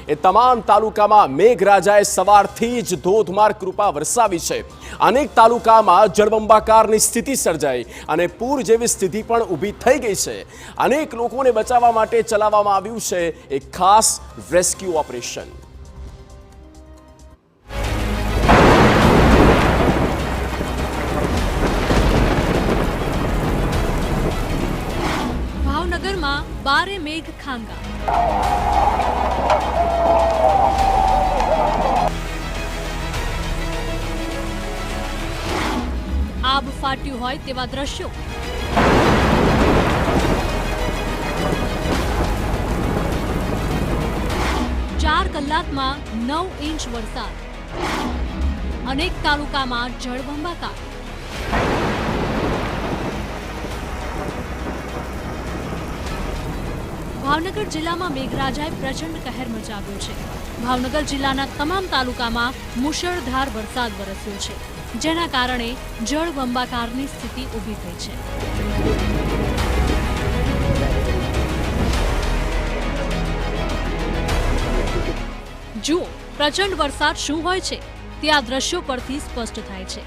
એ તમામ તાલુકામાં મેઘરાજાએ સવારથી જ ધોધમાર કૃપા વરસાવી છે। અનેક તાલુકામાં જળબંબાકારની સ્થિતિ સર્જાઈ અને પૂર જેવી સ્થિતિ પણ ઊભી થઈ ગઈ છે। અનેક લોકોને બચાવવા માટે ચલાવવામાં આવ્યું છે એક ખાસ રેસ્ક્યુ ઓપરેશન। ભાવનગરમાં બારે મેઘ ખાંગા। આબ ફાટ્યું હોય તેવા દ્રશ્યો। 4 કલાકમાં 9 ઇંચ વરસાદ। અનેક તાલુકામાં જળબંબાકાર। ભાવનગર જિલ્લામાં મેઘરાજાએ પ્રચંડ કહેર મચાવ્યો છે। ભાવનગર જિલ્લાના તમામ તાલુકામાં મુશળધાર વરસાદ વરસ્યો છે, જેના કારણે જળબંબાકારની સ્થિતિ ઊભી થઈ છે। જુઓ, પ્રચંડ વરસાદ શું હોય છે તે આ દ્રશ્યો પરથી સ્પષ્ટ થાય છે।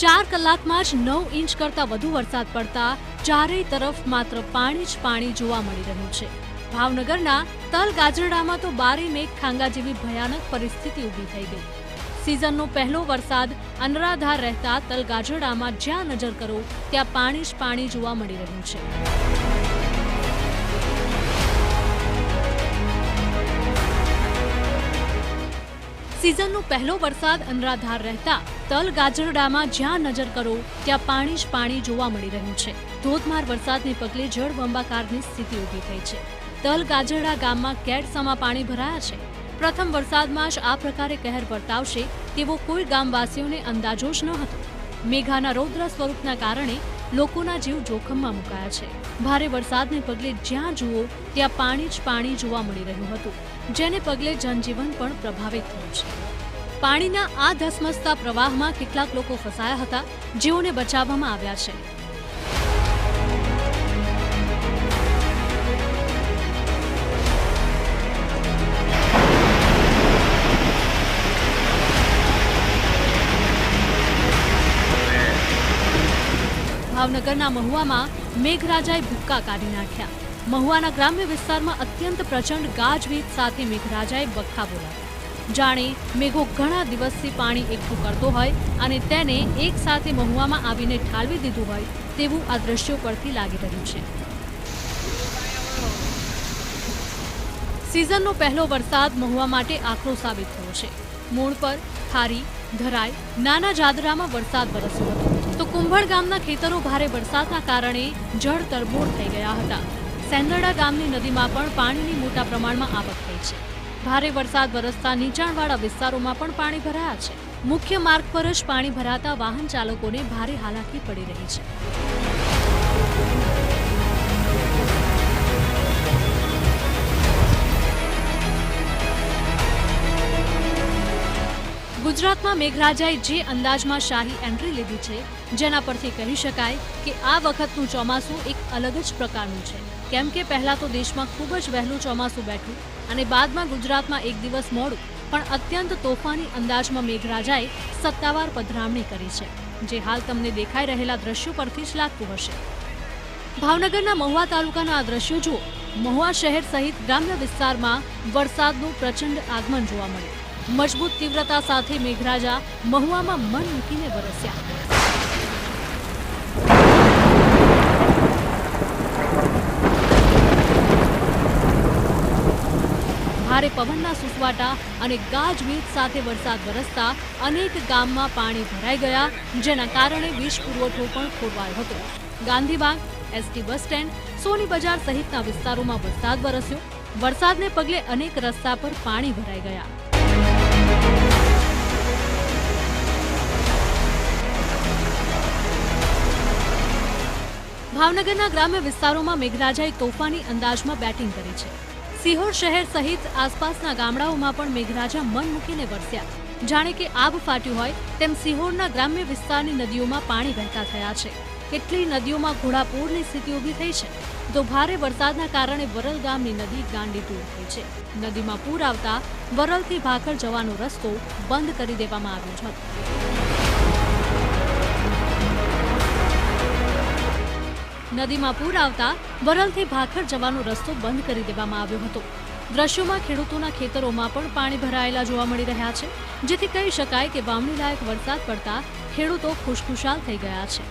4 કલાકમાં જ 9 ઇંચ કરતાં વધુ વરસાદ પડતા ચારેય તરફ માત્ર પાણી જ પાણી જોવા મળી રહ્યું છે। ભાવનગરના તલ ગાજરડામાં તો બારે મેઘ ખાંગા જેવી ભયાનક પરિસ્થિતિ ઊભી થઈ ગઈ। સિઝનનો પહેલો વરસાદ અનરાધાર રહેતા તલ ગાજરડામાં જ્યાં નજર કરો ત્યાં પાણી જ પાણી જોવા મળી રહ્યું છે। સિઝનનો પહેલો વરસાદ અનરાધાર રહેતા તલ ગાજરડામાં જ્યાં નજર કરો ત્યાં પાણી જ પાણી જોવા મળી રહ્યું છે। ધોધમાર વરસાદને પગલે જળબંબાકારની સ્થિતિ ઊભી થઈ છે। તલ ગાજરડા ગામમાં કેડસમાં પાણી ભરાયા છે। પ્રથમ વરસાદમાં જ આ પ્રકારે કહેર વર્તાવશે તેવો કોઈ ગામવાસીઓને અંદાજો જ ન હતો। મેઘાના રૌદ્ર સ્વરૂપના કારણે લોકોના જીવ જોખમમાં મુકાયા છે। ભારે વરસાદને પગલે જ્યાં જુઓ ત્યાં પાણી જ પાણી જોવા મળી રહ્યું હતું, જેને પગલે જનજીવન પણ પ્રભાવિત થયું છે। પાણીના આ ધસમસતા પ્રવાહમાં કેટલાક લોકો ફસાયા હતા, જેઓને બચાવવામાં આવ્યા છે। ભાવનગરના મહુવામાં મેઘરાજાએ ભૂક્કા કાઢી નાખ્યા। મહુવાના ગ્રામ્ય વિસ્તારમાં અત્યંત પ્રચંડ ગાજવીજ સાથે મેઘરાજાએ બખ્ખા બોલાવ્યા। જાણે મેઘો ઘણા દિવસથી પાણી એકઠું કરતો હોય અને તેને એક સાથે મહુવામાં આવીને ઠાલવી દીધું હોય તેવું આ દ્રશ્યો પરથી લાગી રહ્યું છે। સિઝનનો પહેલો વરસાદ મહુવા માટે આકરો સાબિત થયો છે। મૂળ પર ખારી, ધરાઈ, નાના જાદરામાં વરસાદ વરસ્યો હતો તો કુંભળ ગામના ખેતરો ભારે વરસાદના કારણે જળ તરબોળ થઈ ગયા હતા। સેંદરડા ગામની નદીમાં પણ પાણીની મોટા પ્રમાણમાં આવક થઈ છે। ભારે વરસાદ વરસતા નીચાણવાળા વિસ્તારોમાં પણ પાણી ભરાયા છે। મુખ્ય માર્ગ પર જ પાણી ભરાતા વાહન ચાલકોને ભારે હાલાકી પડી રહી છે। ગુજરાતમાં મેઘરાજાએ જે અંદાજમાં શાહી એન્ટ્રી લીધી છે, જેના પરથી કહી શકાય કે આ વખતનું ચોમાસું એક અલગ જ પ્રકારનું છે। કેમ કે પહેલા તો દેશમાં ખૂબ જ વહેલું ચોમાસું બેઠું અને બાદમાં ગુજરાતમાં એક દિવસ મોડું પણ અત્યંત તોફાની અંદાજમાં મેઘરાજાએ સત્તાવાર પધરામણી કરી છે, જે હાલ તમને દેખાઈ રહેલા દ્રશ્યો પરથી જ લાગતું હશે। ભાવનગરના મહુવા તાલુકાના આ દ્રશ્યો જુઓ। મહુવા શહેર સહિત ગ્રામ્ય વિસ્તારમાં વરસાદનું પ્રચંડ આગમન જોવા મળ્યું। મજબૂત તીવ્રતા સાથે મેઘરાજા મહુવામાં મન મૂકીને વરસ્યા। ભારે પવનના સુસવાટા અને ગાજવીજ સાથે વરસાદ વરસતા અનેક ગામમાં પાણી ભરાઈ ગયા, જેના કારણે વીજ પુરવઠો પણ ખોરવાયો હતો। ગાંધીબાગ, એસટી બસ સ્ટેન્ડ, સોની બજાર સહિતના વિસ્તારોમાં વરસાદ વરસ્યો। વરસાદને પગલે અનેક રસ્તા પર પાણી ભરાઈ ગયા। ભાવનગરના ગ્રામ્ય વિસ્તારોમાં મેઘરાજાએ તોફાની અંદાજમાં બેટિંગ કરી છે। સિહોર શહેર સહિત આસપાસના ગામડાઓમાં પણ મેઘરાજા મન મૂકીને વરસ્યા। જાણે કે આબ ફાટ્યું હોય તેમ સિહોરના ગ્રામ્ય વિસ્તારની નદીઓમાં પાણી વહેતા થયા છે। કેટલી નદીઓમાં ઘોડાપૂરની સ્થિતિ ઊભી થઈ છે તો ભારે વરસાદના કારણે વરલ ગામની નદી ગાંડીતુર થઈ છે. નદીમાં પૂર આવતા વરલથી ભાખર જવાનો રસ્તો બંધ કરી દેવામાં આવ્યો છે. નદીમાં પૂર આવતા વરલથી ભાખર જવાનો રસ્તો બંધ કરી દેવામાં આવ્યો હતો. દ્રશ્યોમાં ખેડૂતોના ખેતરોમાં પણ પાણી ભરાયેલા જોવા મળી રહ્યા છે, જેથી કહી શકાય કે વાવણી લાયક વરસાદ પડતા ખેડૂતો ખુશખુશાલ થઈ ગયા છે.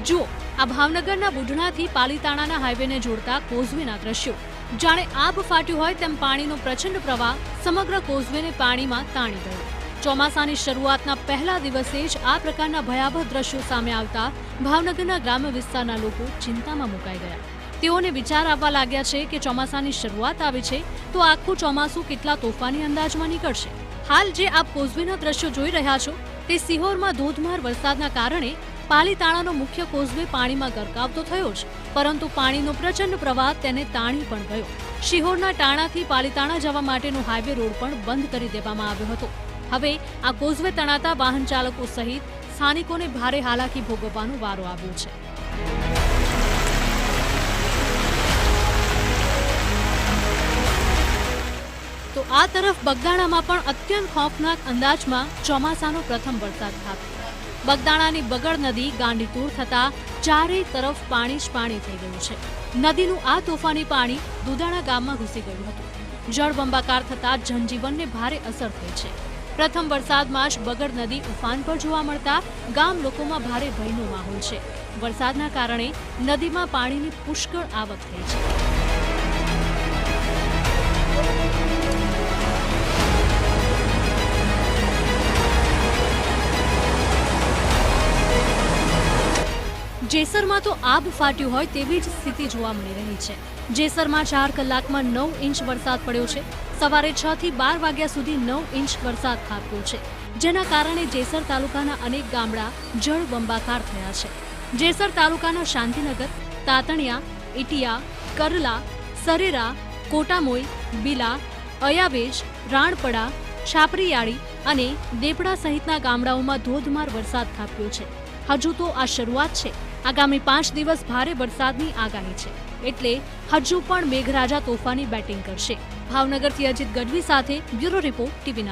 જુઓ આ ભાવનગરના બુઢણાથી પાલીતાણાના હાઈવેને જોડતા કોઝવેના દ્રશ્યો. જાણે આબ ફાટ્યું હોય તેમ પાણીનો પ્રચંડ પ્રવાહ સમગ્ર કોઝવેને પાણીમાં તાણી ગયો. ચોમાસાની શરૂઆતના પહેલા દિવસે જ આ પ્રકારના ભયાવહ દ્રશ્યો સામે આવતા ભાવનગરના ગ્રામ્ય વિસ્તારના લોકો ચિંતામાં મુકાઈ ગયા. તેઓને વિચાર આવવા લાગ્યા છે કે ચોમાસાની શરૂઆત આવી છે તો આખું ચોમાસું કેટલા તોફાની અંદાજમાં નીકળશે. હાલ જે આપ કોઝવેના દ્રશ્યો જોઈ રહ્યા છો તે સિહોરમાં ધોધમાર વરસાદના કારણે પાલીતાણાનો મુખ્ય કોઝવે પાણીમાં ગરકાવ તો થયો જ, પરંતુ પાણીનો પ્રચંડ પ્રવાહ તેને તાણી પણ ગયો. શિહોરના ટાણાથી પાલીતાણા જવા માટેનો હાઈવે રોડ પણ બંધ કરી દેવામાં આવ્યો હતો. હવે આ કોઝવે તણાતા વાહન ચાલકો સહિત સ્થાનિકોને ભારે હાલાકી ભોગવવાનો વારો આવ્યો છે. તો આ તરફ બગદાણામાં પણ અત્યંત ખોફનાક અંદાજમાં ચોમાસાનો પ્રથમ વરસાદ ખાબક્યો. બગદાણાની બગડ નદી ગાંડીતુર થતા ચારેય તરફ પાણી જ પાણી થઈ ગયું છે. નદીનું આ તોફાની પાણી દુધાણા ગામમાં ઘૂસી ગયું હતું. જળબંબાકાર થતા જનજીવનને ભારે અસર થઈ છે. પ્રથમ વરસાદમાં જ બગડ નદી ઉફાન પર જોવા મળતા ગામ લોકોમાં ભારે ભયનો માહોલ છે. વરસાદના કારણે નદીમાં પાણીની પુષ્કળ આવક થઈ છે. જેસરમાં તો આબ ફાટ્યું હોય તેવી જ સ્થિતિ જોવા મળી રહી છે. જેસરમાં 4 કલાકમાં 9 ઇંચ વરસાદ પડ્યો છે. સવારે 6 થી 12 વાગ્યા સુધી 9 ઇંચ વરસાદ ખાબક્યો છે, જેના કારણે જેસર તાલુકાના અનેક ગામડા જળબંબાકાર થયા છે. જેસર તાલુકાના શાંતિનગર, તાતણિયા, ઇટિયા, કરલા, સરેરા, કોટામોઈ, બીલા, અયાવેજ, રાણપડા, છાપરીયાળી અને દેપડા સહિતના ગામડાઓમાં ધોધમાર વરસાદ ખાબક્યો છે. હજુ તો આ શરૂઆત છે. આગામી 5 દિવસ ભારે વરસાદની આગાહી છે, એટલે હજુ પણ મેઘરાજા તોફાની બેટિંગ કરશે. ભાવનગરથી અજીત ગઢવી સાથે બ્યુરો રિપોર્ટ TV9.